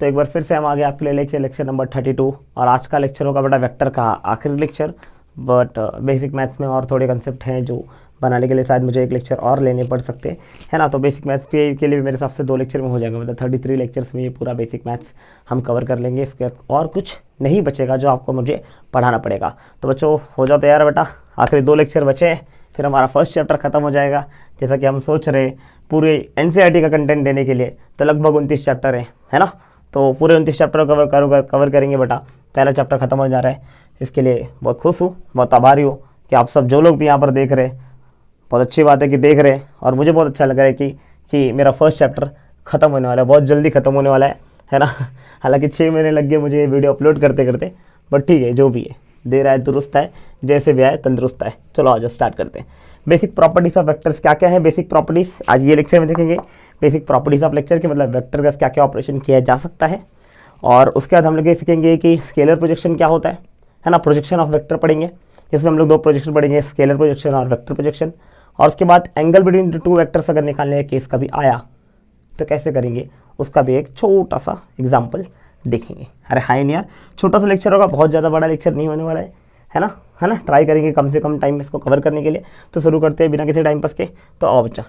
तो एक बार फिर से हम आ गए आपके लिए लेक्चर नंबर 32 और आज का लेक्चर होगा बेटा वेक्टर का आखिरी लेक्चर। बट बेसिक मैथ्स में और थोड़े कंसेप्ट हैं जो बनाने के लिए शायद मुझे एक लेक्चर और लेने पड़ सकते हैं, है ना। तो बेसिक मैथ्स के लिए मेरे हिसाब से 2 लेक्चर में हो जाएगा, मतलब 33 लेक्चर्स में ये पूरा बेसिक मैथ्स हम कवर कर लेंगे। इसके और कुछ नहीं बचेगा जो आपको मुझे पढ़ाना पड़ेगा। तो बच्चों हो जाओ तैयार बेटा, आखिरी 2 लेक्चर बचे हैं, फिर हमारा फर्स्ट चैप्टर खत्म हो जाएगा। जैसा कि हम सोच रहे हैं पूरे एनसीईआरटी का कंटेंट देने के लिए तो लगभग 29 चैप्टर है ना। तो पूरे 29 चैप्टर कवर करेंगे बेटा। पहला चैप्टर खत्म हो जा रहा है, इसके लिए बहुत खुश हूँ, बहुत आभारी हूँ कि आप सब जो लोग भी यहाँ पर देख रहे हैं, बहुत अच्छी बात है कि देख रहे हैं। और मुझे बहुत अच्छा लग रहा है कि मेरा फर्स्ट चैप्टर ख़त्म होने वाला है, बहुत जल्दी ख़त्म होने वाला है ना। हालांकि 6 महीने लग गए मुझे ये वीडियो अपलोड करते करते, बट ठीक है, जो भी है दे रहा है दुरुस्त है, जैसे भी आए तंदुरुस्त है। चलो आज स्टार्ट करते हैं। बेसिक प्रॉपर्टीज ऑफ वेक्टर्स क्या क्या है, बेसिक प्रॉपर्टीज आज ये लेक्चर में देखेंगे। बेसिक प्रॉपर्टीज ऑफ लेक्चर के मतलब वेक्टर का क्या क्या ऑपरेशन किया जा सकता है। और उसके बाद हम लोग ये सीखेंगे कि स्केलर प्रोजेक्शन क्या होता है ना। प्रोजेक्शन ऑफ वेक्टर पढ़ेंगे, जिसमें हम लोग 2 प्रोजेक्शन पढ़ेंगे, स्केलर प्रोजेक्शन और वेक्टर प्रोजेक्शन। और उसके बाद एंगल बिटवीन 2 वेक्टर्स अगर निकालने का केस कभी आया तो कैसे करेंगे, उसका भी एक छोटा सा एग्जाम्पल देखेंगे। अरे हाय नहीं यार, छोटा सा लेक्चर होगा, बहुत ज़्यादा बड़ा लेक्चर नहीं होने वाला है ना। ट्राई करेंगे कम से कम टाइम में इसको कवर करने के लिए। तो शुरू करते हैं बिना किसी टाइम पास के। तो आओ बच्चा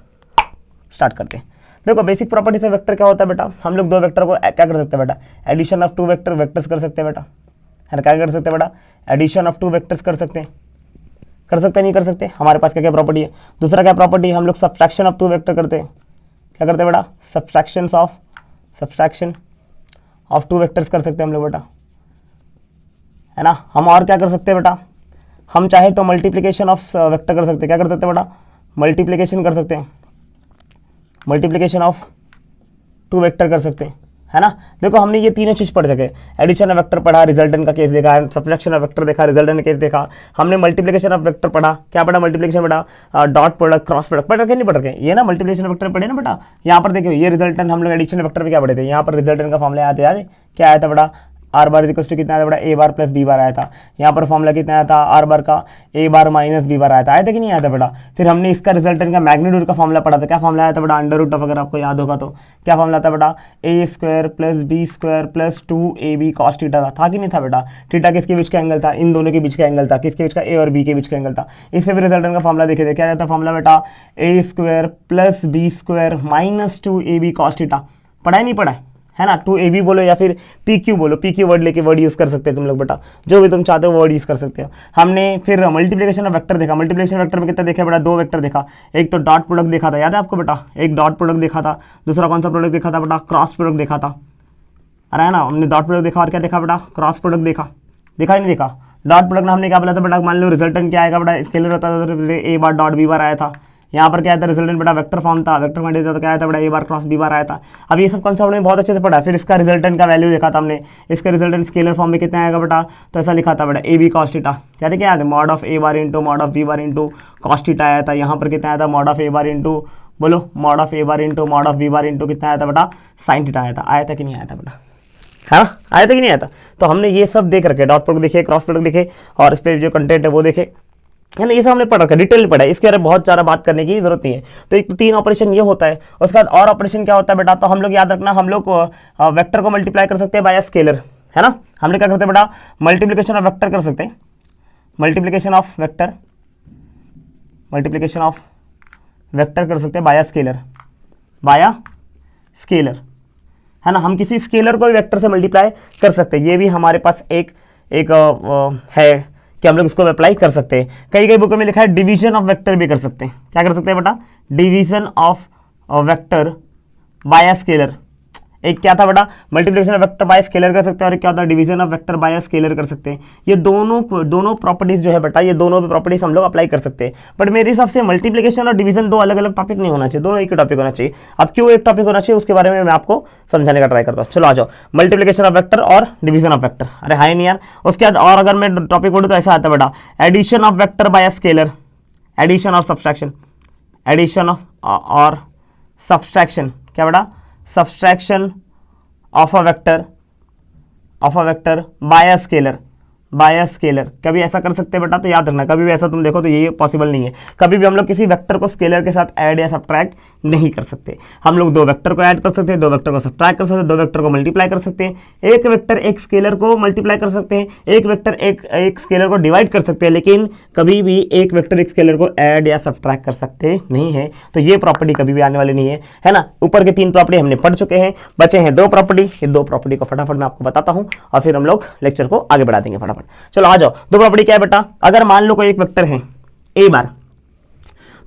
स्टार्ट करते हैं। देखो बेसिक प्रॉपर्टीज ऑफ वेक्टर क्या होता है बेटा, हम लोग 2 वेक्टर को क्या कर सकते हैं बेटा, एडिशन ऑफ 2 वेक्टर्स कर सकते हैं बेटा, है ना। क्या कर सकते हैं बेटा, एडिशन ऑफ 2 वेक्टर्स कर सकते हैं, नहीं कर सकते। हमारे पास क्या क्या प्रॉपर्टी है, दूसरा क्या प्रॉपर्टी है, हम लोग सब्ट्रैक्शन ऑफ 2 वेक्टर करते हैं। क्या करते हैं बेटा, सब्ट्रैक्शन ऑफ 2 वेक्टर्स कर सकते हैं हम लोग बेटा, है ना। हम और क्या कर सकते हैं बेटा, हम चाहे तो मल्टीप्लिकेशन ऑफ वेक्टर कर सकते हैं। क्या कर सकते हैं बेटा, मल्टीप्लिकेशन कर सकते हैं, मल्टीप्लिकेशन ऑफ 2 वेक्टर कर सकते हैं, है ना। देखो हमने ये तीनों चीज़ पढ़ सके, एडिशन ऑफ वेक्टर पढ़ा, रिजल्टेंट का केस देखा, सब्ट्रैक्शन ऑफ वेक्टर देखा, रिजल्टेंट का केस देखा, हमने मल्टीप्लिकेशन ऑफ वेक्टर पढ़ा। क्या पढ़ा, मल्टीप्लिकेशन पढ़ा, डॉट प्रोडक्ट, क्रॉस प्रोडक्ट पढ़ रखे नहीं पढ़ रखे, ये ना मल्टीप्लिकेशन ऑफ वेक्टर पढ़े ना बेटा। यहाँ पर देखिए ये रिजल्टेंट हम लोग एडिशन वेक्टर पे क्या पढ़े थे, यहाँ पर रिजल्टेंट का फॉर्मूला याद है क्या आया था बेटा, आर बार इक्वल टू कितना आया था बेटा, A bar plus B bar आया था। यहाँ पर फॉर्मूला कितना आया था, आर बार का ए बार माइनस बी बार आया था कि नहीं आया था बेटा। फिर हमने इसका रिजल्टेंट का मैग्नीट्यूड का फॉर्मूला पढ़ा था। क्या फॉर्मूला आया था बेटा, अंडर रूट ऑफ, अगर आपको याद होगा तो क्या फॉर्मूला था बेटा, A square plus B square plus 2ab cos theta था कि नहीं था बेटा। थीटा किसके बीच का एंगल था, इन दोनों के बीच का एंगल था, किसके बीच का, ए और बी के बीच का एंगल था। इससे भी रिजल्टेंट का फॉर्मूला देखे थे, क्या आया था फॉर्मूला बेटा, A square plus B square minus 2ab cos theta. पढ़ा ही नहीं पढ़ा है ना। 2ab बोलो या फिर PQ बोलो, PQ वर्ड लेके वर्ड यूज़ कर सकते हैं तुम लोग बेटा, जो भी तुम चाहते हो वर्ड यूज़ कर सकते हो। हमने फिर मल्टीप्लिकेशन ऑफ वेक्टर देखा, मल्टीप्लिकेशन वेक्टर में कितना देखा बेटा, 2 वेक्टर देखा। एक तो डॉट प्रोडक्ट देखा था, याद है आपको बेटा, एक डॉट प्रोडक्ट देखा था। दूसरा कौन सा प्रोडक्ट देखा था बेटा, क्रॉस प्रोडक्ट देखा था। अरे है ना, हमने डॉट प्रोडक्ट देखा और क्या देखा बेटा, क्रॉस प्रोडक्ट देखा ही नहीं देखा। डॉट प्रोडक्ट में हमने क्या बोला था बेटा, मान लो रिजल्टेंट क्या आएगा बेटा, स्केलर होता था, ए बार डॉट बी बार आया था। यहाँ पर क्या था, रिजल्टेंट बेटा वेक्टर फॉर्म था, वेक्टर क्वांटिटी था, तो क्या आया था बेटा, A bar cross B bar आया था। अब ये सब कॉन्सेप्ट हमने बहुत अच्छे से पढ़ा। फिर इसका रिजल्टेंट का वैल्यू देखा था हमने, इसका रिजल्टेंट स्केलर फॉर्म में कितना आएगा बेटा, तो ऐसा लिखा था बेटा, ए बी कॉस थीटा। याद है क्या, याद है, mod of A bar into mod of B bar into cos theta आया था। यहाँ पर कितना आया था, mod of A bar into, बोलो, mod of A bar into mod of B bar into कितना आया था बेटा, साइन थीटा आया था कि नहीं आया था बेटा, है ना, आया था कि नहीं आया था। तो हमने ये सब देख रखे, डॉट प्रोडक्ट देखे, क्रॉस प्रोडक्ट देखे, और इस पर जो कंटेंट है वो देखे, है ना। ये सब हमने पढ़ रखा, डिटेल में पढ़ा है, इसके बारे में बहुत सारा बात करने की जरूरत नहीं है। तो एक 3 ऑपरेशन ये होता है। उसके बाद और ऑपरेशन क्या होता है बेटा, तो हम लोग याद रखना, हम लोग वेक्टर को मल्टीप्लाई कर सकते हैं बाय स्केलर, है ना। हमने क्या करते हैं बेटा, मल्टीप्लिकेशन ऑफ वेक्टर कर सकते हैं, मल्टीप्लिकेशन ऑफ वेक्टर कर सकते हैं बाय स्केलर, है ना। हम किसी स्केलर को भी वेक्टर से मल्टीप्लाई कर सकते हैं। ये भी हमारे पास एक है कि हम लोग इसको अप्लाई कर सकते हैं। कई बुकों में लिखा है डिवीजन ऑफ वेक्टर भी कर सकते हैं। क्या कर सकते हैं बेटा, division of vector by scalar. एक क्या था बेटा, multiplication of vector by scalar कर सकते हैं, और एक क्या होता है, division of vector by scalar कर सकते हैं। ये दोनों प्रॉपर्टीज जो है बेटा, ये दोनों भी प्रॉपर्टीज हम लोग अप्लाई कर सकते हैं। बट मेरे हिसाब से मल्टीप्लिकेशन और डिवीजन 2 अलग अलग टॉपिक नहीं होना चाहिए, दोनों एक ही टॉपिक होना चाहिए। अब क्यों एक टॉपिक होना चाहिए उसके बारे में मैं आपको समझाने का ट्राई करता हूँ। चलो आ जाओ, मल्टीप्लिकेशन ऑफ वेक्टर और डिवीजन ऑफ वेक्टर। अरे हाय नहीं यार, उसके बाद और अगर मैं टॉपिक बोलूँ तो ऐसा आता है बेटा, addition of vector by scalar, addition of subtraction, addition of और सब्सट्रैक्शन, क्या बेटा, subtraction of a vector by scalar, by a scalar, कभी ऐसा कर सकते हैं बेटा। तो याद रखना कभी भी ऐसा तुम देखो तो ये पॉसिबल नहीं है। कभी भी हम लोग किसी वेक्टर को स्केलर के साथ ऐड या सब्ट्रैक्ट नहीं कर सकते। हम लोग दो वेक्टर को ऐड कर सकते हैं, दो वेक्टर को सब्ट्रैक्ट कर सकते हैं, दो वेक्टर को मल्टीप्लाई कर सकते हैं, एक वेक्टर एक स्केलर को मल्टीप्लाई कर सकते हैं, एक वेक्टर एक स्केलर को डिवाइड कर सकते हैं, लेकिन कभी भी एक वेक्टर एक स्केलर को ऐड या सब्ट्रैक्ट कर सकते नहीं है। तो ये प्रॉपर्टी कभी भी आने वाली नहीं है ना। ऊपर के 3 प्रॉपर्टी हमने पढ़ चुके हैं, बचे हैं 2 प्रॉपर्टी। ये 2 प्रॉपर्टी को फटाफट मैं आपको बताता हूं और फिर हम लोग लेक्चर को आगे बढ़ा देंगे फटाफट। चलो आ जाओ। 2 प्रॉपर्टी क्या है बेटा, अगर मान लो कोई एक वेक्टर है ए बार,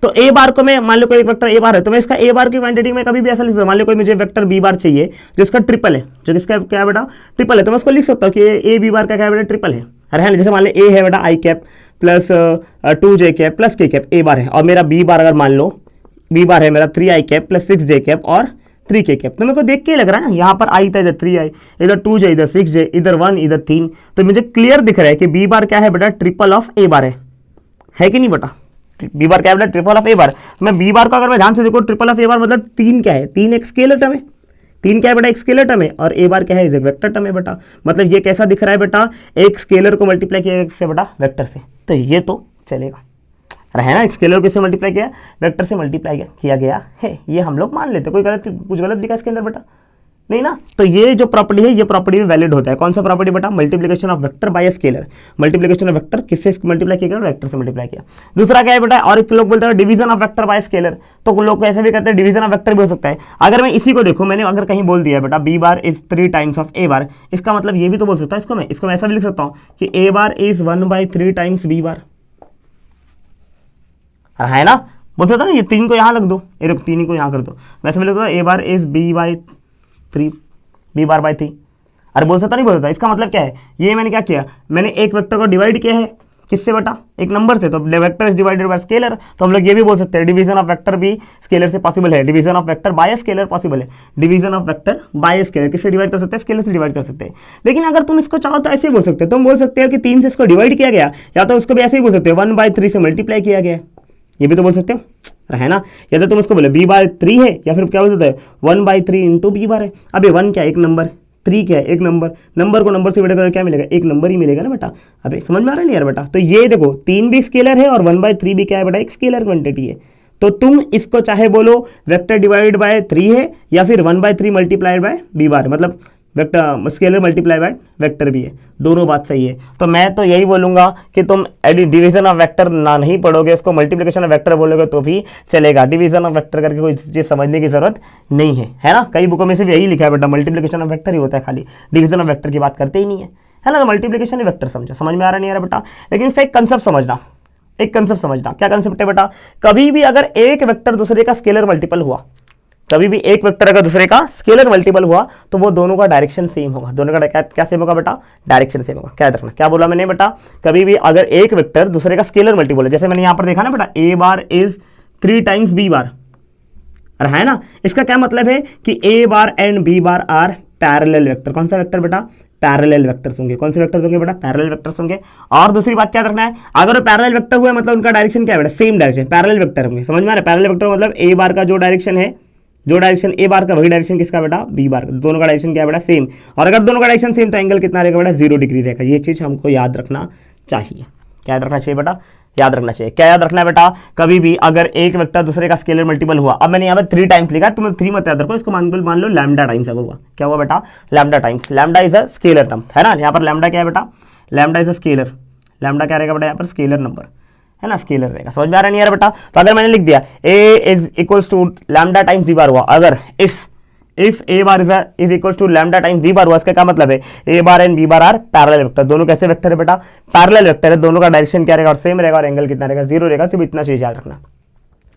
तो ए बार को मैं मान लो कोई एक वेक्टर ए बार है, तो मैं इसका ए बार की क्वांटिटी में कभी भी ऐसा लिख सकता हूं। मान लो कोई मुझे वेक्टर बी बार चाहिए जो इसका ट्रिपल है, जो इसका क्या है बेटा ट्रिपल है, तो मैं उसको लिख सकता हूं कि ए बी बार का क्या है बेटा ट्रिपल है। अरे है, जैसे मान लो ए है बेटा I cap plus 2j cap plus K cap A bar है, और मेरा बी बार अगर मान लो बी बार है मेरा 3i cap plus 6j cap और 3k कैप। तो मेरे को देख के लग रहा है ना, यहाँ पर आई था इधर 3i, इधर 2j, इधर 6j, इधर 1, इधर 3, तो मुझे क्लियर दिख रहा है कि बी बार क्या है बेटा ट्रिपल ऑफ ए बार है कि नहीं बेटा। बी बार क्या है बेटा ट्रिपल ऑफ ए बार। मैं बी बार को अगर मैं ध्यान से देखो ट्रिपल ऑफ ए बार मतलब 3 क्या है, 3 एक स्केलर टर्म है, 3 क्या है बेटा एक स्केलर टर्म है, और ए बार क्या है एक वेक्टर टर्म है बेटा। मतलब ये कैसा दिख रहा है बेटा, एक स्केलर को मल्टीप्लाई किया से बेटा वेक्टर से, तो ये तो चलेगा है ना। एक स्केलर को इससे मल्टीप्लाई किया वेक्टर से मल्टीप्लाई किया गया है, ये हम लोग मान लेते। कोई कुछ गलत दिखा इसके अंदर बेटा, नहीं ना। तो ये जो प्रॉपर्टी है ये प्रॉपर्टी भी वैलिड होता है। कौन सा प्रॉपर्टी बेटा, multiplication of vector by scalar. Multiplication of vector किससे मल्टीप्लाई किया गया, वेक्टर से मल्टीप्लाई किया। दूसरा क्या है बेटा, और एक लोग बोलते हैं division of vector by scalar, तो लोग ऐसे भी कहते हैं डिवीजन ऑफ वेक्टर भी हो सकता है। अगर मैं इसी को देखूं, मैंने अगर कहीं बोल दिया बेटा B bar is 3 times of A bar, इसका मतलब ये भी तो बोल सकता है इसको मैं ऐसा भी लिख सकता हूँ कि A bar is 1/3 times B bar, है ना। बोल सकता ना ये 3 को यहाँ लग दो, ये देखो 3 को यहाँ कर दो, वैसे मैं लिख दूँ A bar is B bar by 3। अरे बोल सकता नहीं बोल सकता। इसका मतलब क्या है, ये मैंने क्या किया, मैंने एक वेक्टर को डिवाइड किया है किससे बेटा, एक नंबर से, तो vector is divided by scalar. तो हम लोग ये भी बोल सकते हैं डिवीजन ऑफ वेक्टर भी स्केलर से पॉसिबल है, division of vector by scalar possible है। Division of vector by scalar किससे डिवाइड कर सकते हैं, स्केलर से डिवाइड कर सकते हैं। लेकिन अगर तुम इसको चाहो तो ऐसे ही बोल सकते हो, तुम बोल सकते हो कि 3 से इसको डिवाइड किया गया, या तो उसको भी ऐसे ही बोल सकते हो 1/3 से मल्टीप्लाई किया गया, ये भी तो बोल सकते हो, है ना। या तो तुम उसको बोले बी बार 3 है, या फिर क्या बोल सकते हैं 1/3 इंटू बी बार है। अब ये 1 क्या है एक नंबर, 3 क्या है एक नंबर, नंबर को नंबर से डिवाइड करके क्या मिलेगा, एक नंबर ही मिलेगा ना बेटा। अबे समझ में आ रहा है नहीं यार बेटा। तो ये देखो 3 भी स्केलर है और 1/3 भी क्या है बेटा एक स्केलर क्वांटिटी है। तो तुम इसको चाहे बोलो वेक्टर डिवाइड बाय 3 है, या फिर 1/3 मल्टीप्लाइड बाय बी बार, मतलब vector scalar multiply by vector भी है, दोनों बात सही है। तो मैं तो यही बोलूंगा कि तुम डिवीजन ऑफ वेक्टर ना नहीं पढ़ोगे, इसको मल्टीप्लिकेशन ऑफ वेक्टर बोलोगे तो भी चलेगा। डिवीजन ऑफ वेक्टर करके कोई चीज़ समझने की जरूरत नहीं है ना। कई बुकों में से भी यही लिखा है बेटा मल्टीप्लिकेशन ऑफ वेक्टर ही होता है, खाली डिवीजन ऑफ वेक्टर की बात करते ही नहीं है ना। तो मल्टीप्लिकेशन ही वेक्टर समझो, समझ में आ रहा नहीं आ रहा बेटा। लेकिन इसका एक कंसेप्ट समझना, क्या कंसेप्ट है बेटा, कभी भी अगर एक वेक्टर दूसरे का स्केलर मल्टीपल हुआ, कभी भी एक वेक्टर अगर दूसरे का स्केलर मल्टीपल हुआ, तो वो दोनों का डायरेक्शन सेम होगा। दोनों का क्या सेम होगा बेटा, डायरेक्शन सेम होगा। क्या रखना, क्या बोला मैंने बेटा, कभी भी अगर एक वेक्टर दूसरे का स्केलर मल्टीपल है, जैसे मैंने यहां पर देखा ना बेटा A bar is 3 times B bar, अरे है ना। इसका क्या मतलब है कि A bar and B bar are parallel vector. कौन सा वेक्टर बेटा, पैरेलल वेक्टर्स होंगे। कौन से वेक्टर्स होंगे बेटा, पैरेलल वेक्टर्स होंगे। और दूसरी बात क्या रखना है, अगर पैरेलल वेक्टर हुआ मतलब उनका डायरेक्शन क्या है बेटा, सेम डायरेक्शन, पैरेलल वेक्टर होंगे। समझ में आ रहा है, पैरेलल वेक्टर मतलब ए बार का जो डायरेक्शन है, जो डायरेक्शन ए बार का वही डायरेक्शन किसका बेटा, बी बार का। दोनों का डायरेक्शन क्या है बेटा, सेम। और अगर दोनों का डायरेक्शन सेम तो एंगल कितना रहेगा बेटा, 0 डिग्री रहेगा। ये चीज हमको याद रखना चाहिए। क्या याद रखना चाहिए बेटा, याद रखना चाहिए। क्या याद रखना है बेटा, कभी भी अगर एक वेक्टर दूसरे का स्केलर मल्टीपल हुआ, अब मैंने यहाँ पर 3 टाइम्स लिखा, तुम 3 मत याद रखो, इसको मान लो लैम्डा टाइम्स अगर हुआ, क्या हुआ बेटा, lambda times. Lambda is a scalar term, है ना। यहाँ पर लैम्डा क्या है बेटा, lambda is a scalar. Lambda क्या रहेगा बेटा, यहाँ पर स्केलर नंबर, है ना, स्केलर रहेगा। समझ में आ रहा नहीं यार बेटा। तो अगर मैंने लिख दिया a is equals to lambda times B bar हुआ, अगर if a bar is equals to lambda times B bar हुआ, इसका क्या मतलब है, a bar and b bar are parallel vector. दोनों कैसे वेक्टर है बेटा, पैरेलल वेक्टर है। दोनों का डायरेक्शन क्या रहेगा और सेम रहेगा, और एंगल कितना रहेगा, 0 रहेगा। सिर्फ इतना चीज याद रखना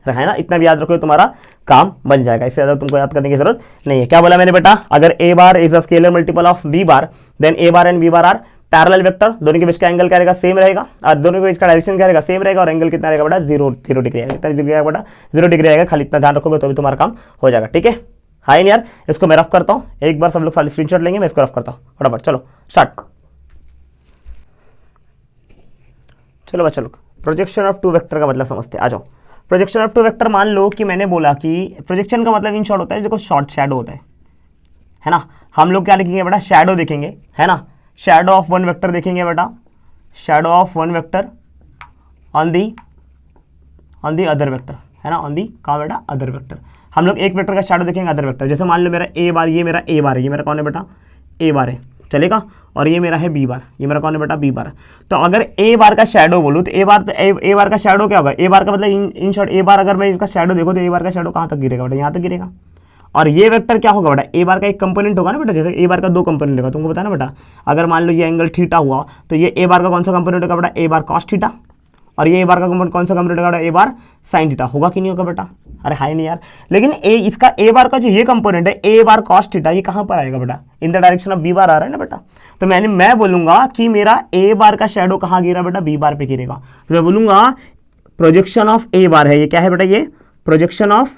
है ना, इतना भी याद रखो, तुम्हारा काम बन जाएगा। इससे ज्यादा तुमको याद करने की जरूरत नहीं है। क्या बोला मैंने बेटा, अगर a bar is a scalar multiple of b bar, then a bar and b bar are parallel vector. दोनों के बीच का एंगल क्या रहेगा, सेम रहेगा, और दोनों के बीच का डायरेक्शन क्या रहेगा, सेम रहेगा, और एंगल कितना रहेगा बेटा, 0 डिग्री आएगा। कितना डिग्री आएगा बेटा, 0 डिग्री आएगा। खाली इतना ध्यान रखोगे तो भी तुम्हारा काम हो जाएगा। ठीक है, हाँ यार। इसको मैं रफ करता हूँ एक बार, सब लोग खाली स्क्रीनशॉट लेंगे, मैं इसको रफ करता हूँ फटाफट। चलो स्टार्ट। चलो बच्चों लोग, प्रोजेक्शन ऑफ 2 वेक्टर का मतलब समझते हैं। आ जाओ। प्रोजेक्शन ऑफ 2 वेक्टर, मान लो कि मैंने बोला कि प्रोजेक्शन का मतलब इन शॉर्ट होता है, देखो शॉर्ट शैडो होता है ना। हम लोग क्या लिखेंगे बेटा, शैडो देखेंगे, है ना। शैडो ऑफ 1 वेक्टर देखेंगे बेटा, shadow of one vector on the other vector, है ना, ऑन दी कहाँ बेटा, अदर वेक्टर। हम लोग एक वेक्टर का शैडो देखेंगे अदर वेक्टर। जैसे मान लो मेरा ए बार, ये मेरा ए बार है, ये मेरा कौन है बेटा, ए बार है, चलेगा। और ये मेरा है बी बार, ये मेरा कौन है बेटा, बी बार। तो अगर ए बार का शैडो बोलूँ तो ए बार का शैडो क्या होगा, ए बार का मतलब इन शॉर्ट ए बार अगर मैं इसका शैडो देखो तो ए बार का शैडो कहाँ तक गिरेगा बेटा, यहाँ तक गिरेगा। और ये वेक्टर क्या होगा बेटा, ए बार का एक कंपोनेंट होगा ना बेटा, जैसे ए बार का दो कंपोनेंट होगा, तुमको पता है ना बेटा। अगर मान लो ये एंगल थीटा हुआ तो ये ए बार का कौन सा कंपोनेंट होगा बेटा, ए बार कॉस थीटा। और ये ए बार का कंपोनेंट कौन सा कंपोनेंट होगा, ए बार साइन थीटा। होगा कि नहीं होगा बेटा, अरे हाई नहीं यार। लेकिन इसका ए बार का जो ये कंपोनेंट है ए बार कॉस थीटा, ये कहाँ पर आएगा बेटा, in the direction of B bar आ रहा है ना बेटा। तो मैं बोलूंगा कि मेरा ए बार का शैडो कहाँ गिरा बेटा, बी बार पे गिरेगा। तो मैं बोलूंगा प्रोजेक्शन ऑफ ए बार है, ये क्या है बेटा, ये प्रोजेक्शन ऑफ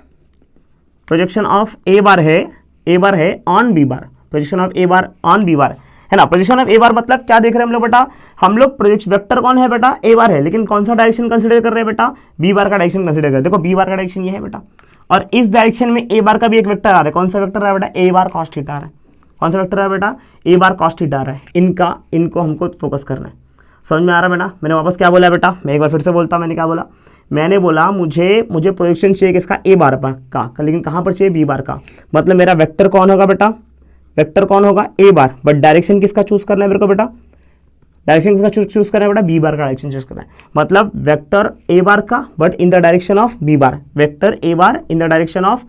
ए बार है on B bar, projection of A bar on B bar, है ना। पोजीशन ऑफ ए बार मतलब क्या देख रहे हैं हम लोग बेटा, हम लोग प्रोजेक्ट वेक्टर कौन है बेटा, ए बार है, लेकिन कौन सा डायरेक्शन कंसीडर कर रहे हैं बेटा, बी बार का डायरेक्शन कंसीडर कर रहे हैं। देखो बी बार का डायरेक्शन ये है बेटा, और इस डायरेक्शन में ए बार का भी एक वेक्टर आ रहा है। कौन सा वेक्टर आ रहा है बेटा, ए बार कॉस थीटा आ रहा है। कौन सा वेक्टर आ रहा है बेटा, ए बार कॉस थीटा आ रहा है। इनको हमको फोकस करना है। समझ में आ रहा है बेटा। मैंने वापस क्या बोला बेटा, मैं एक बार फिर से बोलता हूँ, मैंने क्या बोला, मैंने बोला मुझे प्रोजेक्शन चाहिए किसका, ए बार का, लेकिन कहाँ पर चाहिए, बी बार का। मतलब मेरा वेक्टर कौन होगा बेटा, वेक्टर कौन होगा, ए बार, बट डायरेक्शन किसका चूज करना है मेरे को बेटा, डायरेक्शन किसका चूज करना है बेटा, बी बार का डायरेक्शन चूज करना है। मतलब वेक्टर ए बार का but in the direction of B bar, vector A bar in the direction of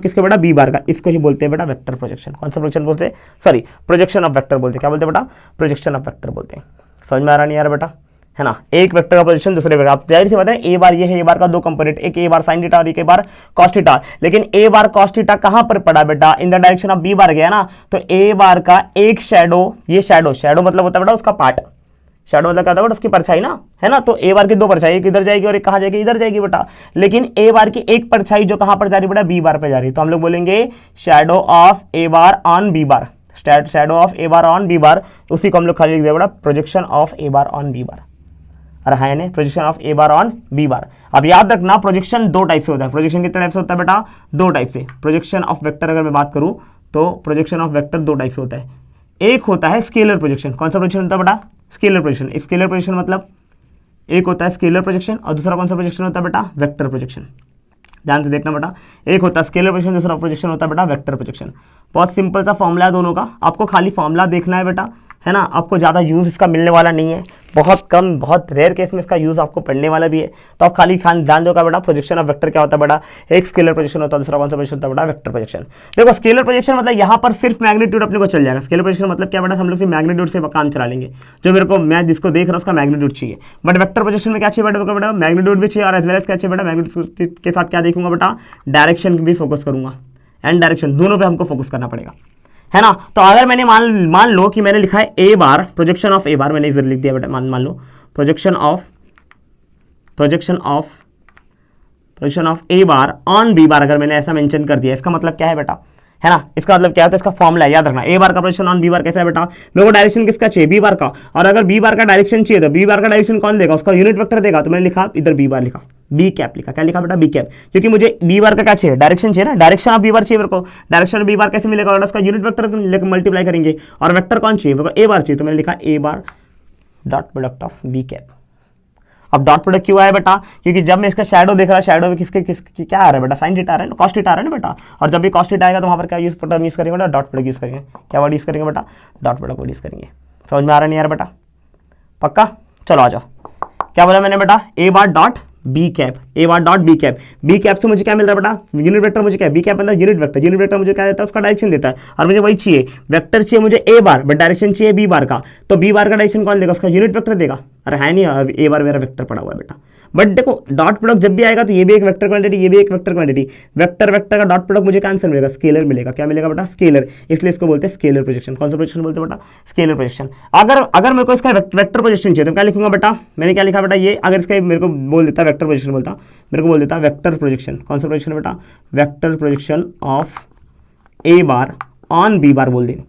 किसके बेटा, बी बार का। इसको ही बोलते हैं बेटा वेक्टर प्रोजेक्शन। कौन सा प्रोजेक्शन बोलते हैं, सॉरी प्रोजेक्शन ऑफ वेक्टर बोलते हैं। क्या बोलते हैं बेटा, प्रोजेक्शन ऑफ वेक्टर बोलते हैं। समझ में आ रहा नहीं यार बेटा, है ना। एक वेक्टर का पोजीशन दूसरे वेक्टर, आप जाहिर सी बात है ए बार ये है, ए बार का दो कंपोनेंट, एक ए बार साइन थीटा और एक ए बार कॉस थीटा। लेकिन ए बार कॉस थीटा कहां पर पड़ा बेटा, in the direction of B bar गया ना। तो ए बार का एक शैडो, ये शैडो मतलब होता है बेटा उसका पार्ट, शैडो मतलब क्या होता है उसकी परछाई ना, है ना। तो ए बार की दो परछाई, एक इधर जाएगी और एक कहां जाएगी, इधर जाएगी बेटा। लेकिन ए बार की एक परछाई जो कहां पर जा रही बेटा, बी बार पे जा रही है। तो हम लोग बोलेंगे shadow of A bar on B bar, shadow of A bar on B bar, उसी को हम लोग खाली लिख दिया बेटा projection of A bar on B bar. अरे है ना, projection of A bar on B bar. अब याद रखना प्रोजेक्शन दो टाइप से होता है। प्रोजेक्शन कितने टाइप से होता है बेटा, दो टाइप से। प्रोजेक्शन ऑफ वेक्टर अगर मैं बात करूं तो प्रोजेक्शन ऑफ वेक्टर दो टाइप से होता है। एक होता है स्केलर प्रोजेक्शन। कौन सा प्रोजेक्शन होता है बेटा, स्केलर प्रोजेक्शन। स्केलर प्रोजेक्शन मतलब एक होता है स्केलर प्रोजेक्शन और दूसरा कौन सा प्रोजेक्शन होता है बेटा, वेक्टर प्रोजेक्शन। ध्यान से देखना बेटा, एक होता है स्केलर प्रोजेक्शन, दूसरा प्रोजेक्शन होता है बेटा वेक्टर प्रोजेक्शन। बहुत सिंपल सा फॉर्मूला है दोनों का, आपको खाली फॉर्मूला देखना है बेटा, है ना। आपको ज़्यादा यूज़ इसका मिलने वाला नहीं है, बहुत कम, बहुत रेयर केस में इसका यूज़ आपको पढ़ने वाला भी है। तो आप खाली ध्यान दोगा बेटा प्रोजेक्शन ऑफ वेक्टर क्या होता है बेटा, एक स्केलर प्रोजेक्शन होता है, दूसरा कौन सा प्रोजेक्शन होता है बेटा, वेक्टर प्रोजेक्शन। देखो स्केलर प्रोजेक्शन मतलब यहाँ पर सिर्फ मैग्नीट्यूड अपने को चल जाएगा। स्केलर प्रोजेक्शन मतलब क्या बेटा, हम लोग सिर्फ मैग्नीट्यूड से काम चला लेंगे। जो मेरे को, मैं जिसको देख रहा हूँ उसका मैग्नीट्यूड चाहिए। बट वेक्टर प्रोजेक्शन में क्या चाहिए बेटा, मैग्नीट्यूड भी चाहिए और एज वेल एज क्या चाहिए बेटा, मैग्नीट्यूड के साथ क्या देखूंगा बेटा, डायरेक्शन भी फोकस करूंगा एंड डायरेक्शन, दोनों पे हमको फोकस करना पड़ेगा, है ना। तो अगर मैंने मान लो कि मैंने लिखा है ए बार, प्रोजेक्शन ऑफ ए बार मैंने इधर लिख दिया बेटा, मान लो projection of A bar on B bar, अगर मैंने ऐसा मेंशन कर दिया, इसका मतलब क्या है बेटा, है ना। इसका मतलब क्या होता है, इसका फॉर्मूला याद रखना। ए बार का प्रोजेक्शन ऑन बी बार कैसा है बेटा, मेरे को डायरेक्शन किसका चाहिए, बी बार का। और अगर बी बार का डायरेक्शन चाहिए तो बी बार का डायरेक्शन कौन देगा, उसका यूनिट वेक्टर देगा। तो मैंने लिखा इधर बी बार लिखा, बी कैप लिखा। क्या लिखा बेटा, बी कैप, क्योंकि मुझे बी बार का क्या चाहिए, डायरेक्शन चाहिए ना। डायरेक्शन ऑफ बी बार चाहिए मेरे को, डायरेक्शन ऑफ बी बार कैसे मिलेगा, उसका यूनिट वेक्टर मल्टीप्लाई करेंगे। और वेक्टर कौन चाहिए मेरे को, ए बार चाहिए। तो मैंने लिखा A bar dot product of B cap. अब डॉट प्रोडक्ट क्यों आया बेटा, क्योंकि जब मैं इसका शैडो देख रहा, शैडो में किसके क्या आ रहा है बेटा, साइन थीटा आ रहा है ना, कॉस थीटा आ रहा है ना बेटा। और जब भी कॉस थीटा आएगा तो वहाँ पर क्या यूज करेंगे बेटा, डॉट प्रोडक्ट यूज करेंगे। क्या वर्ड यूज करेंगे बेटा, डॉट प्रोडक्ट वर्ड यूज करेंगे। समझ में आ रहा नहीं यार बेटा, पक्का। चलो आ जाओ, क्या बोला मैंने बेटा, A bar dot B cap, A bar dot B cap. B cap से मुझे क्या मिल रहा है बेटा, यूनिट वेक्टर मुझे क्या है, बी कैप मतलब यूनिट वेक्टर। यूनिट वेक्टर मुझे क्या देता है, उसका डायरेक्शन देता है। और मुझे वही चाहिए, वेक्टर चाहिए मुझे ए बार, बट डायरेक्शन चाहिए बी बार का। तो बी बार का डायरेक्शन कौन देगा, उसका यूनिट वेक्टर देगा। अरे है नहीं, ए बार मेरा वेक्टर पड़ा हुआ है बेटा। बट देखो डॉट प्रोडक्ट जब भी आएगा तो ये भी एक वेक्टर क्वांटिटी, ये भी एक वेक्टर क्वांटिटी। वेक्टर का डॉट प्रोडक्ट मुझे कैंसिल मिलेगा, स्केलर मिलेगा। क्या मिलेगा बेटा, स्केलर। इसलिए इसको बोलते हैं स्केलर प्रोजेक्शन। कौन सा प्रोजेक्शन बोलते हैं बेटा, स्केलर प्रोजेक्शन। अगर मेरे को इसका वेक्टर प्रोजेक्शन चाहिए तो क्या लिखूंगा बेटा, मैंने क्या लिखा बेटा, ये अगर इसका मेरे को बोल देता वेक्टर प्रोजेक्शन, बोलता मेरे को बोल देता वेक्टर प्रोजेक्शन। कौन सा प्रोजेक्शन बेटा, vector projection of A bar on B bar बोल देंगे,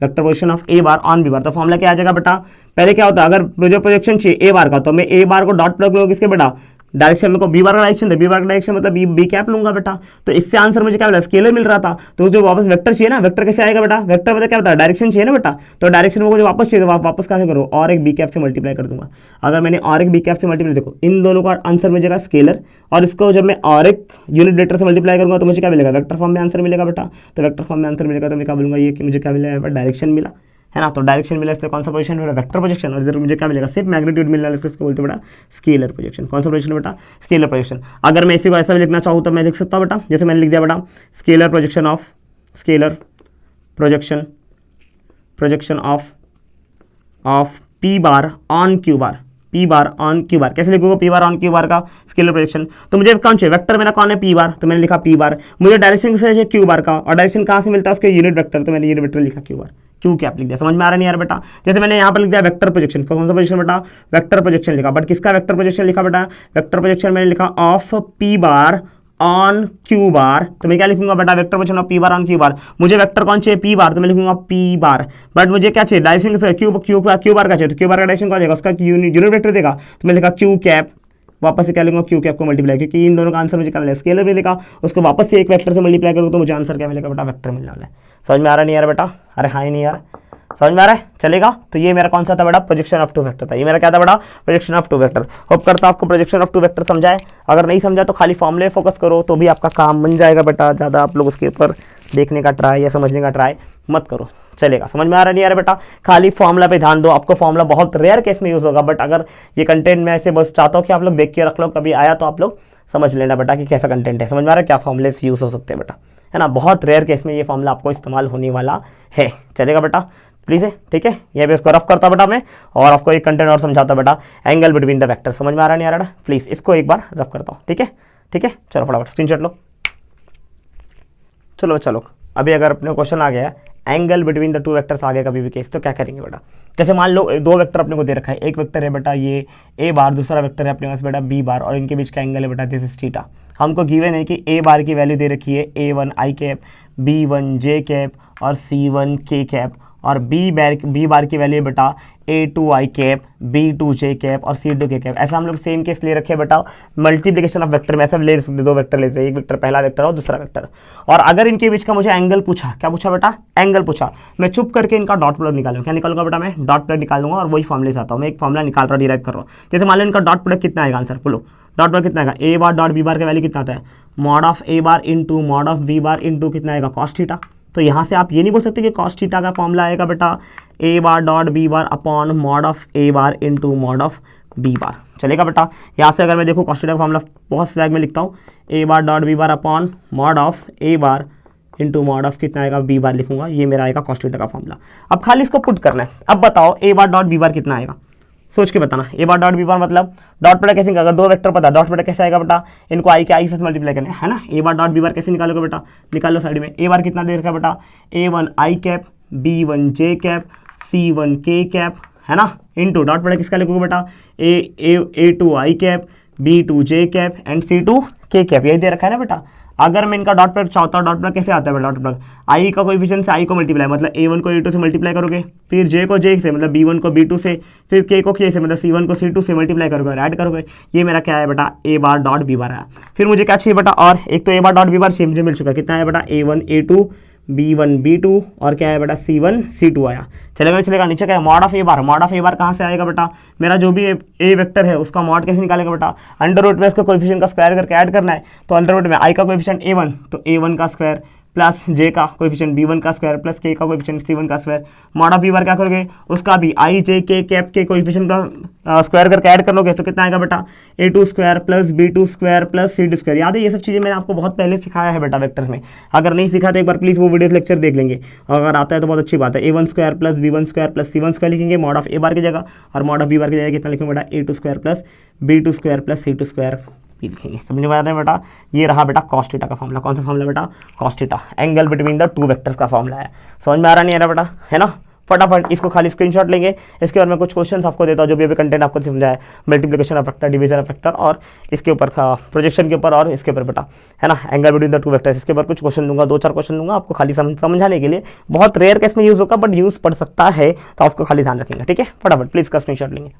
vector projection of A bar on B bar. तो फॉर्मूला क्या आ जाएगा बेटा, पहले क्या होता है, अगर मुझे प्रोजेक्शन चाहिए ए बार का तो मैं ए बार को डॉट प्रोडक्ट लूंगा किसके बेटा, डायरेक्शन को बी बार का डायरेक्शन था, बी बार का डायरेक्शन मतलब बी कैप लूंगा बेटा। तो इससे आंसर मुझे क्या मिला, स्केलर मिल रहा था। तो जो वापस वेक्टर चाहिए ना, वेक्टर कैसे आएगा बेटा, वेक्टर मतलब क्या होता है, डायरेक्शन चाहिए ना बेटा। तो डायरेक्शन को जो वापस चाहिए, वापस कहाँ से करो, और एक बी कैप से मल्टीप्लाई कर दूंगा। अगर मैंने और एक बी कैप से मल्टीप्लाई, देखो इन दोनों का आंसर मिलेगा स्केलर, और इसको जब मैं और एक यूनिट वेक्टर से मल्टीप्लाई करूंगा तो मुझे क्या मिलेगा, वेक्टर फॉर्म में आंसर मिलेगा बेटा। तो वेक्टर फॉर्म में आंसर मिलेगा तो मैं क्या बोलूंगा, ये कि मुझे क्या मिला, डायरेक्शन मिला है ना। तो डायरेक्शन मिला, इसलिए कौन सा पोजीशन मिला, वेक्टर प्रोजेक्शन। और इधर मुझे क्या मिलेगा, सिर्फ मैग्नीट्यूड मिलना है, इसको बोलते हैं बेटा स्केलर प्रोजेक्शन। कौन सा प्रोजेक्शन बेटा, स्केलर प्रोजेक्शन। अगर मैं इसी को ऐसा भी लिखना चाहूँ तो मैं लिख सकता हूँ बेटा, जैसे मैंने लिख दिया बेटा, scalar projection of, scalar projection of P bar on Q bar, P bar on Q bar. कैसे लिखूंगा P bar on Q bar का स्केलर प्रोजेक्शन। तो मुझे कौन चाहिए, वेक्टर मेरा कौन है, पी बार, तो मैंने लिखा पी बार। मुझे डायरेक्शन से चाहिए क्यू बार का, और डायरेक्शन कहाँ से मिलता है, उसके यूनिट वेक्टर, तो मैंने यूनिट वेक्टर लिखा क्यू बार, क्यू कैप लिख दिया। समझ में आ रहा नहीं यार बेटा। जैसे मैंने यहाँ पर लिख दिया वेक्टर प्रोजेक्शन, कौन सा प्रोजेक्शन बेटा, वेक्टर प्रोजेक्शन लिखा, बट किसका वेक्टर प्रोजेक्शन लिखा बेटा, वेक्टर प्रोजेक्शन मैंने लिखा of P bar on Q bar. तो मैं क्या लिखूंगा बेटा, vector projection of P bar on Q bar. मुझे वेक्टर कौन चाहिए, पी बार, तो मैं लिखूंगा पी बार। बट मुझे क्या चाहिए, डायरेक्शन किसका, क्यू बार का चाहिए। तो क्यू बार का डायरेक्शन कौन देगा, उसका यूनिट वेक्टर देगा। तो मैं लिखा क्यू कैप, वापस से क्या लिखूंगा, क्यू कैप को मल्टीप्लाई, क्योंकि इन दोनों का आंसर मुझे क्या मिलेगा, स्केलर में लिखा, उसको वापस से एक वेक्टर से मल्टीप्लाई करूँ तो मुझे आंसर क्या मिलेगा बेटा, वेक्टर मिलने वाला है। समझ में आ रहा नहीं यार बेटा, अरे हाँ ही नहीं यार, समझ में आ रहा है, चलेगा। तो ये मेरा कौन सा था बेटा, प्रोजेक्शन ऑफ टू वेक्टर था। ये मेरा क्या था बेटा, projection of two vector. Hope करता हूं आपको प्रोजेक्शन ऑफ टू वेक्टर समझाए। अगर नहीं समझा तो खाली फॉर्मूले फोकस करो तो भी आपका काम बन जाएगा बेटा। ज़्यादा आप लोग उसके ऊपर देखने का ट्राई या समझने का ट्राई मत करो, चलेगा। समझ में आ रहा नहीं यार बेटा, खाली फॉर्मूला पे ध्यान दो। आपको फॉर्मूला बहुत रेयर केस में यूज होगा, बट अगर ये कंटेंट मैं ऐसे बस चाहता हूँ कि आप लोग देख के रख लो, कभी आया तो आप लोग समझ लेना बेटा कि कैसा कंटेंट है। समझ में आ रहा है, क्या फॉर्मूले यूज हो सकते हैं बेटा, है ना। बहुत रेयर केस में ये फॉर्मूला आपको इस्तेमाल होने वाला है, चलेगा बेटा प्लीज़ है, ठीक है। ये भी इसको रफ करता बेटा मैं, और आपको एक कंटेंट और समझाता बेटा, एंगल बिटवीन द वेक्टर। समझ में आ रहा नहीं आ रहा, प्लीज़ इसको एक बार रफ करता हूँ, ठीक है, ठीक है। चलो फटाफट स्क्रीनशॉट लो। चलो बच्चा लोग, अभी अगर अपने क्वेश्चन आ गया angle between the two vectors आ गया कभी भी केस, तो क्या करेंगे बेटा। जैसे मान लो दो वेक्टर अपने को दे रखा है, एक वेक्टर है बेटा ये ए बार, दूसरा वेक्टर है अपने पास बेटा बी बार, और इनके बीच का एंगल है बेटा दिस इज थीटा। हमको गिवन है कि ए बार की वैल्यू दे रखी है A1 आई कैप, B1 जे कैप और C1 के कैप, और बी बार की वैल्यू बेटा A2 आई कैप, B2 जे कैप और C2 के कैप। ऐसा हम लोग सेम केस ले रखे बेटा मल्टीप्लिकेशन ऑफ वेक्टर में। ऐसा ले सकते, दो वेक्टर ले सकते, एक वेक्टर पहला वेक्टर और दूसरा वेक्टर। और अगर इनके बीच का मुझे एंगल पूछा, क्या पूछा बेटा, एंगल पूछा, मैं चुप करके इनका डॉट प्रोडक्ट निकालूंगा। क्या निकालूंगा बेटा, मैं डॉट प्रोडक्ट निकाल दूंगा, और वही फॉर्मूले से आता हूँ। मैं एक फॉर्मूला निकाल रहा हूँ, डिराइव कर रहा हूँ। जैसे मान लो इनका डॉट प्रोडक्ट कितना आएगा, आंसर बोलो, डॉट प्रोडक्ट कितना आएगा, ए बार डॉट बी बार का वैल्यू कितना आता है, mod of A bar into mod of B bar into कितना आएगा, कॉस थीटा। तो यहाँ से आप ये नहीं बोल सकते कि कॉस थीटा का फॉर्मूला आएगा बेटा A bar dot B bar upon mod of A bar into mod of B bar, चलेगा बेटा। यहाँ से अगर मैं देखूँ कॉस थीटा का फॉर्मूला बहुत स्लैग में लिखता हूँ, A bar dot B bar upon mod of A bar into mod of कितना आएगा, बी बार लिखूंगा, ये मेरा आएगा कॉस थीटा का फॉर्मूला। अब खाली इसको पुट करना है। अब बताओ ए बार डॉट बी बार कितना आएगा, सोच के बताना। ए बार डॉट बी बार मतलब डॉट प्रोडक्ट कैसे, अगर दो वेक्टर पता डॉट प्रोडक्ट कैसे आएगा बेटा, इनको आई के आई से मल्टीप्लाई करना है ना। ए बार डॉट बी बार कैसे निकालोगे बेटा, निकाल लो साइड में। ए बार कितना दे रखा है बेटा, A1 आई कैप, B1 जे कैप, C1 के कैप, है ना, इंटू डॉट प्रोडक्ट किसका लिखोगे बेटा, A2 I cap, B2 J cap and C2 के कैप, यही दे रखा है ना बेटा। अगर मैं इनका डॉट प्रोडक्ट चाहता हूँ, डॉट प्रोडक्ट कैसे आता है बेटा, डॉट प्रोडक्ट आई का कोएफिशिएंट से आई को मल्टीप्लाई, मतलब A1 को A2 से मल्टीप्लाई करोगे, फिर जे को जे से मतलब B1 को B2 से, फिर के को के से मतलब C1 को C2 से मल्टीप्लाई करोगे और ऐड करोगे। ये मेरा क्या है बेटा, A bar dot B bar है। फिर मुझे क्या चाहिए बेटा, और एक तो ए बार डॉट बी बार मुझे मिल चुका है, कितना है बेटा, A1 A2 B1 B2 और क्या है बेटा C1 C2 आया। चलेगा चलेगा। नीचे क्या है, mod of A bar, mod of A bar कहाँ से आएगा बेटा, मेरा जो भी ए वेक्टर है उसका मॉड कैसे निकालेगा बेटा, अंडर रूट में उसको कोएफिशिएंट का स्क्वायर करके ऐड करना है। तो अंडर रूट में आई का कोएफिशिएंट A1 तो A1 का स्क्वायर प्लस जे का कोएफिशिएंट B1 का स्क्वायर प्लस के का कोएफिशिएंट C1 का square. Mod of B bar क्या करोगे, उसका भी आई जे के कैप के कोएफिशिएंट का स्क्वायर करके ऐड कर लोगे तो कितना आएगा बेटा, A2 square plus B2 square plus C2 square. याद है ये सब चीज़ें मैंने आपको बहुत पहले सिखाया है बेटा वेक्टर्स में। अगर नहीं सिखा तो एक बार प्लीज़ वो वीडियो लेक्चर देख लेंगे, अगर आता है तो बहुत अच्छी बात है। A1 square plus B1 square plus C1 square लिखेंगे मॉड ऑफ ए बार की जगह, और मॉड ऑफ बी बार की जगह कितना लिखेंगे बेटा, A2 square plus B2 square plus C2 square लिखेंगे। समझ में आ रहा है बेटा, ये रहा बेटा कॉस थीटा का फॉर्मूला। कौन सा फॉर्मूला बेटा, cos theta, angle between the two vectors का फॉर्मूला है। समझ में आ रहा नहीं आ रहा बेटा, है ना। फटाफट इसको खाली स्क्रीनशॉट लेंगे। इसके बाद मैं कुछ क्वेश्चंस आपको देता हूँ जो भी अभी कंटेंट आपको समझाया है, multiplication of vector, division of vector, और इसके ऊपर प्रोजेक्शन के ऊपर और इसके ऊपर बेटा, है ना, angle between the two vectors. इसके ऊपर कुछ क्वेश्चन दूंगा, 2-4 क्वेश्चन दूंगा आपको खाली समझाने के लिए। बहुत रेयर केस में यूज़ होगा बट यूज़ पड़ सकता है, तो उसको खाली ध्यान रखेंगे, ठीक है। फटाफट प्लीज़ का स्क्रीनशॉट लेंगे।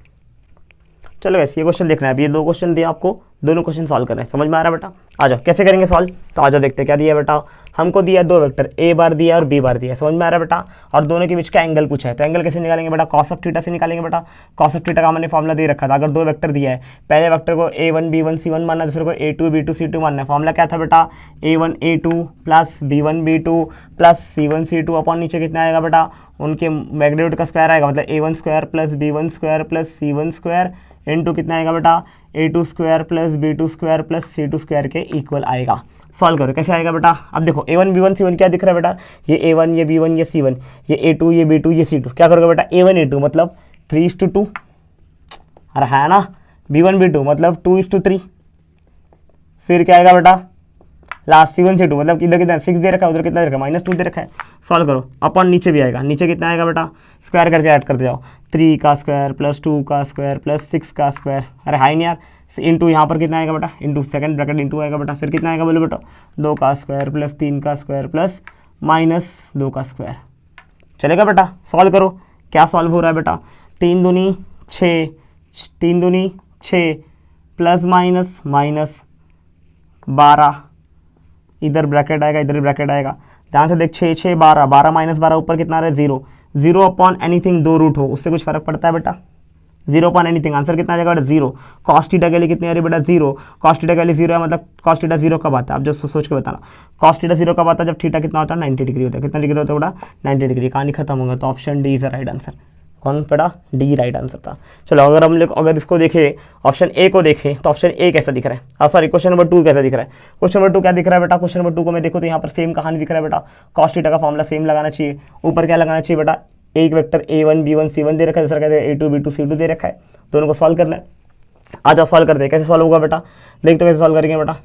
चलो वैसे ये क्वेश्चन देखना है, अभी ये 2 क्वेश्चन दिए आपको, दोनों क्वेश्चन सॉल्व करना है, समझ में आ रहा है बेटा। आ जाओ कैसे करेंगे सॉल्व, तो आ जाओ देखते हैं क्या दिया बेटा। हमको दिया 2 वेक्टर, ए बार दिया और बी बार दिया, समझ में आ रहा है बेटा। और दोनों के बीच का एंगल पूछा है, तो एंगल कैसे निकालेंगे बेटा, कॉस ऑफ थीटा से निकालेंगे बेटा। कॉस ऑफ थीटा का मैंने फॉर्मुला दे रखा था, अगर 2 वेक्टर दिया है, पहले वेक्टर को a1 b1 c1 मानना, दूसरे को a2 b2 c2 मानना है। फॉर्मुला क्या था बेटा, a1 a2 plus b1 b2 plus c1 c2 upon नीचे कितना आएगा बेटा, उनके मैग्नीट्यूड का स्क्वायर आएगा, मतलब a1 square plus b1 square plus c1 square into कितना आएगा बेटा, a2 square plus b2 square plus c2 square के इक्वल आएगा। सॉल्व करो कैसे आएगा बेटा। अब देखो a1 b1 c1 क्या दिख रहा है बेटा, ये a1 ये b1 ये c1 ये a2 ये b2 ये c2, क्या करोगे बेटा, a1 a2 मतलब 3:2, अरे है ना, b1 b2 मतलब 2:3, फिर क्या आएगा बेटा लास्ट c1 c2 मतलब इधर कितना 6 दे रखा है, उधर कितना दे रखा है -2 दे रखा है। सॉल्व करो, अपन नीचे भी आएगा, नीचे कितना आएगा बेटा, स्क्वायर करके ऐड करते जाओ, 3 का स्क्वायर प्लस 2 का स्क्वायर प्लस 6 का स्क्वायर, अरे हाई नहीं यार, इंटू यहाँ पर कितना आएगा बेटा, इंटू सेकंड ब्रैकेट इंटू आएगा बेटा, फिर कितना आएगा बोलो बेटा, 2 का स्क्वायर प्लस 3 का स्क्वायर प्लस -2 का स्क्वायर। चलेगा बेटा, सॉल्व करो, क्या सॉल्व हो रहा है बेटा, 3 दूनी 6, 3 दूनी 6 प्लस माइनस माइनस 12, इधर ब्रैकेट आएगा इधर ब्रैकेट आएगा, ध्यान से देख 6 6 12, 12 माइनस 12 ऊपर कितना आ रहा है 0, 0 अपॉन एनीथिंग 2 रूट हो उससे कुछ फर्क पड़ता है बेटा, 0 अपॉन एनीथिंग, आंसर कितना आ जाएगा बेटा 0। कॉस थीटा के लिए कितनी आ रही है बेटा 0, कॉस थीटा के लिए 0 है, मतलब कॉस थीटा 0 कब आता है, आप जो सोच के बताना, कॉस थीटा 0 कब आता है, जब थीटा कितना होता है 90 डिग्री होता है, कितना डिग्री होता है बेटा 90 डिग्री। कहानी खत्म होगा, तो option D is the right answer. कौन बेटा, डी राइट आंसर था। चलो अगर हम लोग अगर इसको देखें, ऑप्शन ए को देखें, तो ऑप्शन ए कैसा दिख रहा है, सॉरी क्वेश्चन नंबर 2 कैसा दिख रहा है, क्वेश्चन नंबर 2 क्या दिख रहा है बेटा, क्वेश्चन नंबर 2 को मैं देखो तो यहाँ पर सेम कहानी दिख रहा है बेटा, कॉस थीटा का फॉर्मुला सेम लगाना चाहिए, ऊपर क्या लगाना चाहिए बेटा, एक वेक्टर a1 b1 c1 दे रखा है, दूसरा कहते हैं a2 b2 c2 दे रखा है, दोनों को सॉल्व करना है। आ जाओ सॉल्व करते हैं, कैसे सॉल्व होगा बेटा, देख तो कैसे सॉल्व करेंगे बेटा।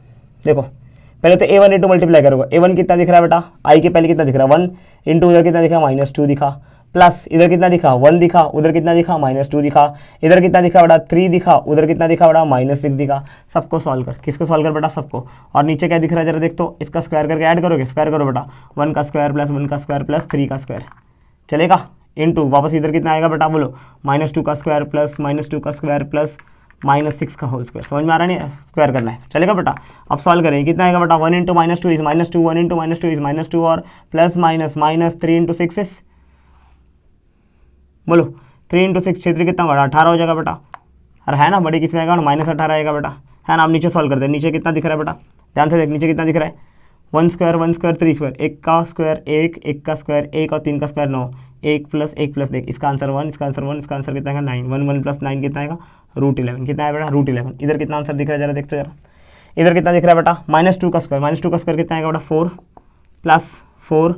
देखो पहले तो a1 a2 मल्टीप्लाई करोगे, a1 कितना दिख रहा है बेटा, i के पहले कितना दिख रहा है 1, इंटू उधर कितना दिखा -2 दिखा, प्लस इधर कितना दिखा 1 दिखा, उधर कितना दिखा -2 दिखा, इधर कितना दिखा बेटा 3 दिखा, उधर कितना दिखा बेटा -6 दिखा। सबको सॉल्व कर, किसको सॉल्व कर बेटा, सबको। और नीचे क्या दिख रहा है जरा देख तो, इसका स्क्वायर करके ऐड करोगे, स्क्वायर करो बेटा, 1 का स्क्वायर प्लस 1 का स्क्वायर प्लस 3 का स्क्वायर, चलेगा, इंटू वापस इधर कितना आएगा बेटा बोलो, -2 का स्क्वायर प्लस -2 का स्क्वायर प्लस -6 का होल स्क्वायर, समझ में आ रहा नहीं, स्क्वायर करना है, चलेगा बेटा। अब सॉल्व करेंगे, कितना आएगा बेटा 1 इंटू -2 इज -2, 1 इंटू -2 इज -2 और प्लस -3 इंटू 6 इज बोलो 3 इंटू 6 क्षेत्र कितना बड़ा 18 हो जाएगा बेटा, अरे है ना, बड़ी किसमें आएगा -18 आएगा बेटा, है ना। आप नीचे सॉल्व करते हैं, नीचे कितना दिख रहा है बेटा, ध्यान से देख नीचे कितना दिख रहा है, 1 स्क्वायर 3 स्क्वायर, 1 का स्क्वायर 1, 1 का स्क्वायर 1 और 3 का स्क्वायर 9, 1 प्लस 1 प्लस देख, इसका आंसर 1, इसका आंसर 1, इसका आंसर कितना आएगा 9, 1 1 प्लस 9 कितना आएगा √11, कितना है बेटा √11। इधर कितना आंसर दिख रहा है जरा देखते जरा, इधर कितना दिख रहा है बेटा -2 का स्क्वायर कितना आएगा बेटा 4 प्लस 4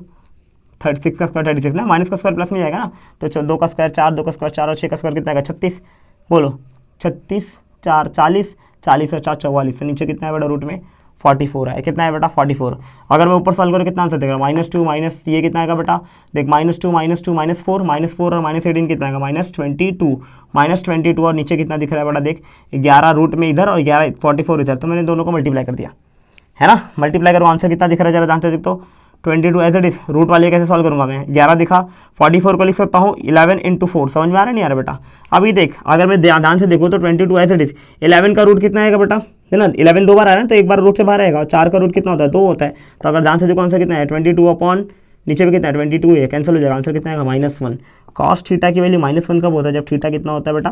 36 का स्क्वायर 36 ना, माइनस का स्क्वायर प्लस में जाएगा ना, तो 2 का स्क्वायर 4, 2 का स्क्वायर 4 और 6 का स्क्वायर कितना आएगा 36, बोलो 36 4 40, 40 और 4 44, तो नीचे कितना है बेटा रूट में 44 है, कितना है बेटा 44। अगर मैं ऊपर सॉल्व करूँ कितना आंसर देगा -2 माइनस ये कितना आएगा बेटा, देख -2 -4 और -18 कितना आएगा -22 और नीचे कितना दिख रहा है बेटा देख 11 रूट में इधर और 11 44 इधर, तो मैंने दोनों को मल्टीप्लाई कर दिया है ना, मल्टीप्लाई करो आंसर कितना दिख रहा है जरा ध्यान से देख तो 22 एज इट इज, रूट वाले कैसे सॉल्व करूंगा मैं, 11 दिखा 44 को लिख सकता हूँ 11 इंटू 4, समझ में आ रहा नहीं आ रहा बेटा। अभी देख अगर मैं ध्यान से देखूँ तो 22 एज इट इज, 11 का रूट कितना आएगा बेटा, है ना 11 दो बार आ रहा है तो एक बार रूट से बाहर आएगा, और 4 का रूट कितना होता है 2 होता है, तो अगर ध्यान से देखो आंसर कितना है 22 अपॉन नीचे भी कितना है 22 है, कैंसिल हो जाएगा, आंसर कितना आएगा -1। कॉस थीटा की वैल्यू -1 कब होता है, जब थीटा कितना होता है बेटा,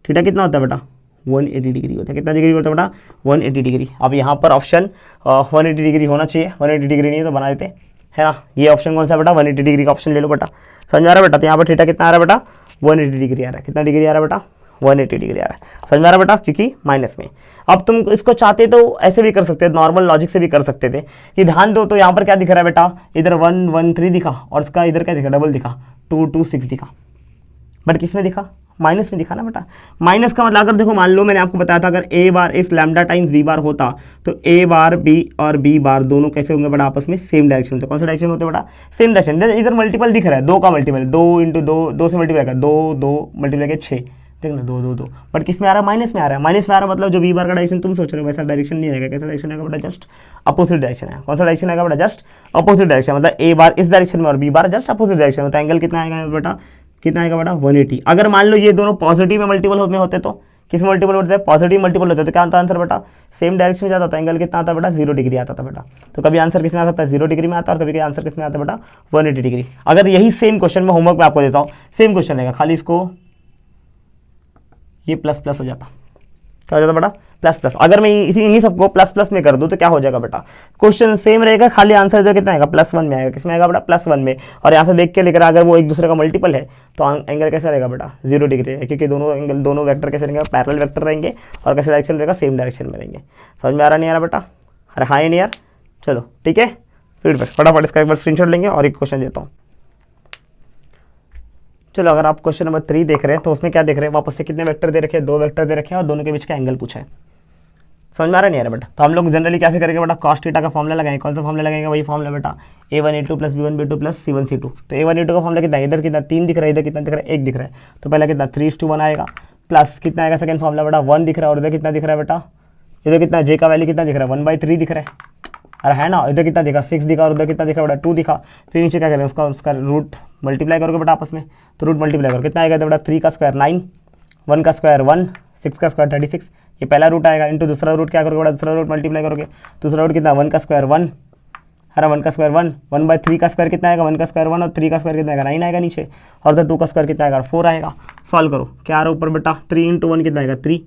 थीटा कितना होता है बेटा 180 डिग्री होता है, कितना डिग्री होता है बेटा 180 डिग्री। अब यहाँ पर ऑप्शन 180 डिग्री होना चाहिए, 180 डिग्री नहीं है तो बना देते है ना, ये ऑप्शन कौन सा बेटा 180 डिग्री का ऑप्शन ले लो बेटा, समझ में आ रहा है बेटा। तो यहाँ पर थीटा कितना आ रहा है बेटा 180 डिग्री आ रहा है, कितना डिग्री आ रहा है बेटा 180 डिग्री आ रहा है, समझ में आ रहा है बेटा, क्योंकि माइनस में। अब तुम इसको चाहते तो ऐसे भी कर सकते थे, नॉर्मल लॉजिक से भी कर सकते थे कि ध्यान दो, तो यहाँ पर क्या दिख रहा है बेटा, इधर 1 1 3 दिखा और इसका इधर क्या दिखा डबल दिखा 2 2 6 दिखा, बट किस में दिखा माइनस में दिखा ना बेटा। माइनस का मतलब अगर देखो मान लो मैंने आपको बताया था अगर ए बार इस लैम्डा टाइम्स बी बार होता तो ए बार बी और बी बार दोनों कैसे होंगे बेटा आपस में सेम डायरेक्शन में, तो कौन सा डायरेक्शन होते बेटा सेम डायरेक्शन। इधर मल्टीपल दिख रहा है 2 का मल्टीपल 2 इंटू 2 2 से मल्टीप्लाई कर 2 2 मल्टीप्लाई कर 6 देख ना 2 2 2, बट किस में आ रहा है माइनस में आ रहा है, माइनस में आ रहा है मतलब जो बी बार का डायरेक्शन तुम सोच रहे हो वैसा डायरेक्शन नहीं आएगा, कैसा डायरेक्शन आएगा बेटा जस्ट अपोजिट डायरेक्शन है। कौन सा डायरेक्शन आएगा बेटा जस्ट अपोजिट डायरेक्शन, मतलब ए बार इस डायरेक्शन में और B bar just opposite direction में, तो एंगल कितना आएगा बेटा कितना आएगा बेटा 180। अगर मान लो ये दोनों पॉजिटिव में मल्टीपल में होते तो किस मल्टीपल होता है, पॉजिटिव मल्टीपल होता है, तो क्या आता है आंसर बेटा, सेम डायरेक्शन में जाता था, एंगल कितना आता है बेटा, 0 डिग्री आता था बेटा। तो कभी आंसर किस में आ सकता है, 0 डिग्री में आता है, और कभी आंसर किस में आता है बेटा, 180 डिग्री। अगर यही सेम क्वेश्चन मैं होमवर्क में आपको देता हूँ, सेम क्वेश्चन रहेगा, खाली इसको ये प्लस प्लस हो जाता, क्या हो जाता बेटा, प्लस प्लस। अगर मैं इन्हीं सबको प्लस प्लस में कर दूं तो क्या हो जाएगा बेटा, क्वेश्चन सेम रहेगा, खाली आंसर इधर कितना आएगा, +1 में आएगा, किसमें आएगा बेटा, +1 में। और यहाँ से देख के लेकर अगर वो एक दूसरे का मल्टीपल है तो एंगल कैसा रहेगा बेटा, 0 डिग्री है, क्योंकि दोनों एंगल, दोनों वेक्टर कैसे रहेंगे, पैरेलल वेक्टर रहेंगे, और कैसे डायरेक्शन रहेगा, सेम डायरेक्शन में रहेंगे। समझ में आ रहा नहीं आ रहा बेटा, अरे हाँ नहीं यार, चलो ठीक है, फिर फटाफट इसका एक बार स्क्रीनशॉट लेंगे और एक क्वेश्चन देता हूँ। चलो अगर आप क्वेश्चन नंबर 3 देख रहे हैं तो उसमें क्या देख रहे हैं, वापस से कितने वेक्टर दे रखे हैं, 2 वेक्टर दे रखे हैं और दोनों के बीच का एंगल पूछा है। समझ में आ रहा नहीं आ रहा बेटा, तो हम लोग जनरली कैसे करेंगे बेटा, cos थीटा का फॉर्मूला लगाएंगे, कौन सा फॉर्मूला लगाएंगे, वही फॉर्मूला बेटा, a1a2 + b1b2 + c1c2। तो a1a2 का फॉर्मूला कितना है, इधर कितना 3 दिख रहा है, इधर कितना दिख रहा है, 1 दिख रहा है, तो पहले कितना 3:1 आएगा, प्लस कितना आएगा सेकंड फॉर्मूला बेटा, 1 दिख रहा है, और इधर कितना दिख रहा है बेटा, इधर कितना j का वैल्यू कितना दिख रहा है, 1/3 दिख रहा है, अरे है ना, इधर कितना दिखा 6 दिखा, और उधर कितना दिखा बेटा 2 दिखा। फिर नीचे क्या करें, उसका रूट मल्टीप्लाई करोगे बेटा आपस में, तो रूट मल्टीप्लाई करो कितना आएगा बेटा, 3 का स्क्वायर 9, 1 का स्क्वायर 1, 6 का स्क्वायर 36, ये पहला रूट आएगा, इंटू दूसरा रूट क्या करोगे बेटा, दूसरा रूट मल्टीप्लाई करोगे, दूसरा रूट कितना 1 का स्क्वायर 1, अरे 1 का स्क्वायर 1, 1/3 का स्क्वायर कितना आएगा, 1 का स्क्वायर 1, और 3 का स्क्वायर कितना आएगा, 9 आएगा नीचे, और उधर 2 का स्क्वायर कितना आएगा, 4 आएगा। सॉल्व करो, क्या आ रहा है ऊपर बेटा, 3 × 1 कितना आएगा 3,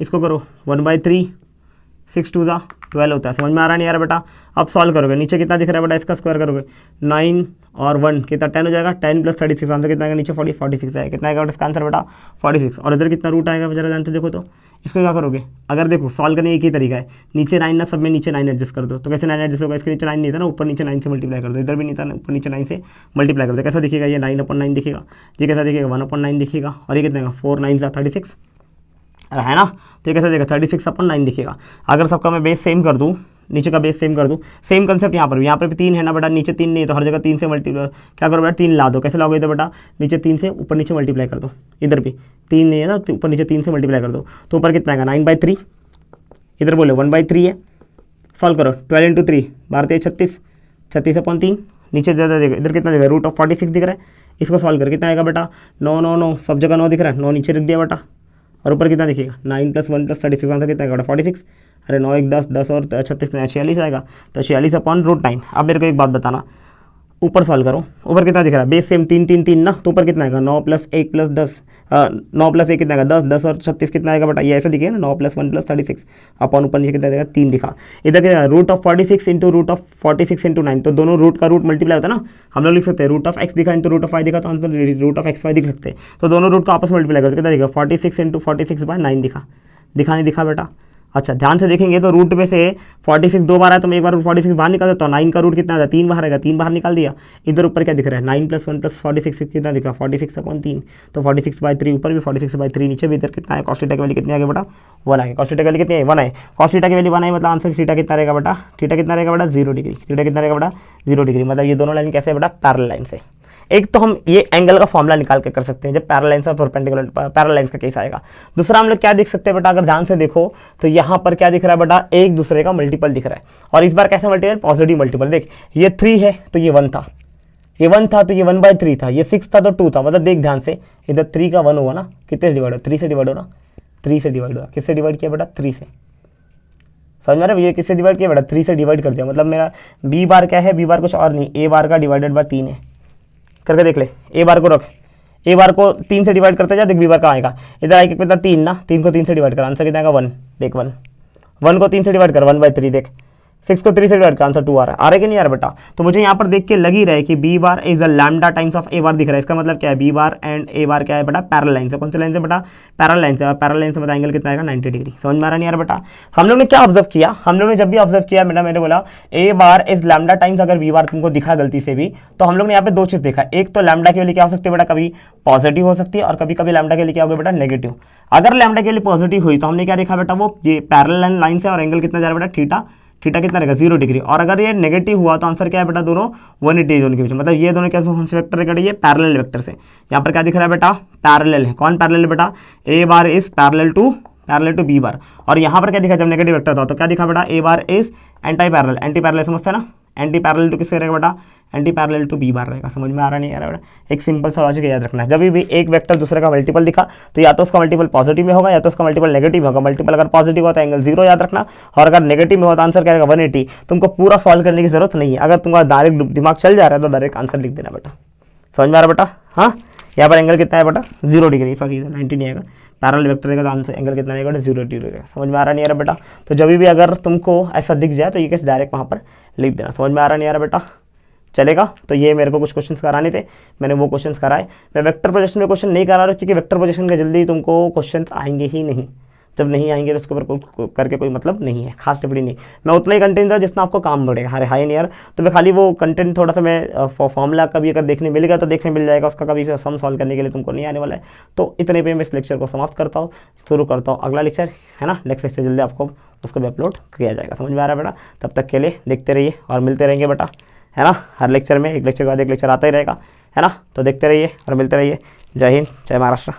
इसको करो 1/3, 6 2 12 होता है। समझ में आ रहा नहीं आ रहा बेटा, अब सॉल्व करोगे, नीचे कितना दिख रहा है बेटा, इसका स्क्वायर करोगे 9 और 1 कितना 10 हो जाएगा, 10 + 36, आंसर कितना आएगा नीचे 46 आएगा, कितना आएगा इसका आंसर बेटा 46। और इधर कितना रूट आएगा जरा जानते देखो, तो इसको क्या करोगे, अगर देखो सॉल्व करने एक ही तरीका है, नीचे 9 ना, सब में नीचे 9 एडजस्ट कर दो, तो कैसे 9 एडजस्ट होगा, इसके नीचे 9 नहीं था ना, ऊपर नीचे 9 से मल्टीप्लाई कर दो, इधर भी नहीं था ना, ऊपर नीचे 9 से मल्टीप्लाई कर दो, कैसा दिखेगा, ये 9/9 दिखेगा, ये कैसा दिखेगा 1/9 दिखेगा, और ये कितना 4 9 36, है ना, तो ये कैसे देगा 36/9 दिखेगा। अगर सबका मैं बेस सेम कर दूँ, नीचे का बेस सेम कर दूँ, सेम कंसेप्ट यहाँ पर भी 3 है ना बेटा, नीचे 3 नहीं, तो हर जगह 3 से मल्टीप्लाई क्या करो बेटा, 3 ला दो, कैसे लाओगे इधर बेटा, नीचे 3 से ऊपर नीचे मल्टीप्लाई कर दो, इधर भी 3 नहीं है ना, तो ऊपर नीचे 3 से मल्टीप्लाई कर दो, तो ऊपर कितना आएगा 9/3, इधर बोले 1/3 है। सॉल्व करो, 12 × 3 12 36, 36/3, नीचे ज़्यादा देगा, इधर कितना देगा, √46 दिख रहा है, इसको सॉल्व कर कितना आएगा बेटा, 9 9 9, सब जगह 9 दिख रहा है, 9 नीचे रख दिया बेटा, और ऊपर कितना दिखेगा 9 + 1 + 36, आंसर कितना आएगा 46। अरे 9 1 10, 10 और 36 46 आएगा, तो 46/√9। अब मेरे को एक बात बताना, ऊपर सॉल्व करो, ऊपर कितना दिख रहा है, बेस सेम 3 3 3 ना, तो ऊपर कितना आएगा 9 + 1 + 10, 9 + 1 कितना आएगा 10, 10 और 36 कितना आएगा बेटा, ये ऐसे दिखेगा ना, 9 + 1 + 36 अपन ऊपर नीचे कितना देगा 3 दिखा, इधर कितना √46 × √46 × 9, तो दोनों रूट का रूट मल्टीप्लाई होता है ना, हम लोग लिख सकते हैं √x दिखा × √y दिखा, तो हम √xy दिख सकते हैं, तो दोनों रूट का आपस में मल्टीप्लाई करते कितना दिखा 46 × 46/9 दिखा नहीं दिखा बेटा। अच्छा ध्यान से देखेंगे तो रूट में से 46 2 बार है, तो मैं एक बार 46 बाहर निकाल देता हूँ, 9 का रूट कितना है 3 बाहर आएगा, 3 बाहर निकाल दिया, इधर ऊपर क्या दिख रहा है 9 + 1 + 46 कितना दिखा 46/3, तो 46/3 ऊपर भी 46/3 नीचे भी, इधर कितना है cos थीटा की वैल्यू कितनी आ गई बेटा 1 आ गई, cos थीटा की वैल्यू कितनी है 1 है, cos थीटा की वैल्यू 1 है, मतलब आंसर थीटा कितना रहेगा बेटा, थीटा कितना रहेगा बेटा 0 डिग्री, थीटा कितना रहेगा बेटा 0 डिग्री, मतलब ये दोनों लाइन कैसे है बेटा पैरेलल लाइन से। एक तो हम ये एंगल का फॉर्मूला निकाल के कर सकते हैं जब पैरेलल लाइंस और परपेंडिकुलर पैरेलल लाइंस का केस आएगा। दूसरा हम लोग क्या देख सकते हैं बेटा, अगर ध्यान से देखो तो यहाँ पर क्या दिख रहा है बेटा, एक दूसरे का मल्टीपल दिख रहा है, और इस बार कैसा मल्टीपल, पॉजिटिव मल्टीपल। देख ये 3 है तो ये 1 था, ये 1 था तो ये 1/3 था, ये 6 था तो 2 था, मतलब देख ध्यान से, इधर 3 का 1 हुआ ना, कितने से डिवाइड हुआ 3 से डिवाइड हो ना, 3 से डिवाइड हुआ, किससे डिवाइड किया बेटा 3 से, समझ में आ रहा है, ये किससे डिवाइड किया बेटा 3 से डिवाइड कर दिया, मतलब मेरा बी बार क्या है, बी बार कुछ और नहीं, ए बार का डिवाइडेड बाय 3 है, करके देख ले, ए बार को रख, ए बार को 3 से डिवाइड करते जा, देख बी बार कहाँ आएगा, इधर आएगा कितना 3 ना, 3 को 3 से डिवाइड कर, आंसर कितना आएगा 1, देख 1 को 3 से डिवाइड कर 1/3, देख 6 को 3 से डिवाइड कर, आंसर 2 आ रहा है कि नहीं आ रहा बेटा। तो मुझे यहाँ पर देख के लग ही रहा है कि B bar is a lambda times of A bar दिख रहा है, इसका मतलब क्या है, बी बार एंड ए बार क्या है बेटा पैरेलल लाइन से, कौन सी लाइन से बेटा पैरेलल लाइन से, पैरेलल लाइन से बता एंगल कितना आएगा 90 डिग्री। समझ में आ रहा नहीं आ रहा बेटा। हम लोग ने क्या ऑब्जर्व किया, हम लोग ने जब भी ऑब्जर्व किया बेटा, मैंने बोला ए बार इज लैम्डा टाइम्स, अगर बी बार तुमको दिखा गलती से भी, तो हम लोग ने यहाँ पे 2 चीज़ देखा, एक तो लैम्डा के लिए क्या हो सकती है बेटा, कभी पॉजिटिव हो सकती है, और कभी कभी लैम्डा के लिए क्या होगा बेटा नेगेटिव। अगर लैम्डा के लिए पॉजिटिव हुई तो हमने क्या देखा बेटा, वो ये पैरेलल लाइन से, और एंगल कितना जा रहा है बेटा थीटा, थीटा कितना रहेगा 0 डिग्री, और अगर ये नेगेटिव हुआ तो आंसर क्या है बेटा, दोनों 180 दोनों के बीच, मतलब ये दोनों क्या वेक्टर है, ये पैरेलल वेक्टर से। यहाँ पर क्या दिख रहा है बेटा, पैरेलल है, कौन पैरेलल है बेटा, A bar is parallel to B bar, और यहाँ पर क्या दिखा जब नेगेटिव वेक्टर था तो क्या दिखा बेटा, A bar is anti parallel समझते हैं ना, एंटी पैरेलल टू किससे रहेगा बेटा, anti parallel to B bar रहेगा। समझ में आ रहा नहीं आ रहा बेटा, एक सिंपल सा लॉजिक याद रखना है, जब भी एक वेक्टर दूसरे का मल्टीपल दिखा तो या तो उसका मल्टीपल पॉजिटिव में होगा या तो उसका मल्टीपल नेगेटिव होगा। मल्टीपल अगर पॉजिटिव होता है एंगल 0 याद रखना, और अगर नेगेटिव में होता आंसर क्या रहेगा 180। तुमको पूरा सॉल्व करने की जरूरत नहीं है, अगर तुम्हारा डायरेक्ट दिमाग चल जा रहा है तो डायरेक्ट आंसर लिख देना बेटा। समझ में आ रहा बेटा, हाँ यहाँ पर एंगल कितना है बेटा 0 डिग्री, सॉरी 90 नहीं आएगा, पैरेलल वेक्टर रहेगा तो आंसर एंगल कितना रहेगा 0 डिग्री रहेगा। समझ में आ रहा नहीं आ रहा बेटा, तो जब भी अगर तुमको ऐसा दिख जाए तो ये कैसे डायरेक्ट वहाँ पर लिख देना। समझ में आ रहा नहीं आ रहा बेटा, चलेगा। तो ये मेरे को कुछ क्वेश्चंस कराने थे, मैंने वो क्वेश्चंस कराए। मैं वेक्टर पोजीशन में क्वेश्चन नहीं करा रहा क्योंकि वेक्टर पोजीशन का जल्दी तुमको क्वेश्चंस आएंगे ही नहीं, जब नहीं आएंगे तो उसके ऊपर करके कोई मतलब नहीं है, खास टिप्पणी नहीं। मैं उतना ही कंटेंट था जितना आपको काम पड़ेगा, अरे हाई नहीं यार, तो मैं खाली वो कंटेंट थोड़ा सा मैं फॉर्मूला कभी अगर देखने मिलेगा तो देखने मिल जाएगा, उसका कभी सम सॉल्व करने के लिए तुमको नहीं आने वाला है। तो इतने पे मैं इस लेक्चर को समाप्त करता हूँ, शुरू करता हूँ अगला लेक्चर, है ना। नेक्स्ट लेक्चर जल्दी आपको उसको भी अपलोड किया जाएगा। समझ में आ रहा है बेटा, तब तक के लिए देखते रहिए और मिलते रहेंगे बेटा, है ना। हर लेक्चर में एक लेक्चर के बाद एक लेक्चर आता ही रहेगा, है ना। तो देखते रहिए और मिलते रहिए। जय हिंद, जय महाराष्ट्र।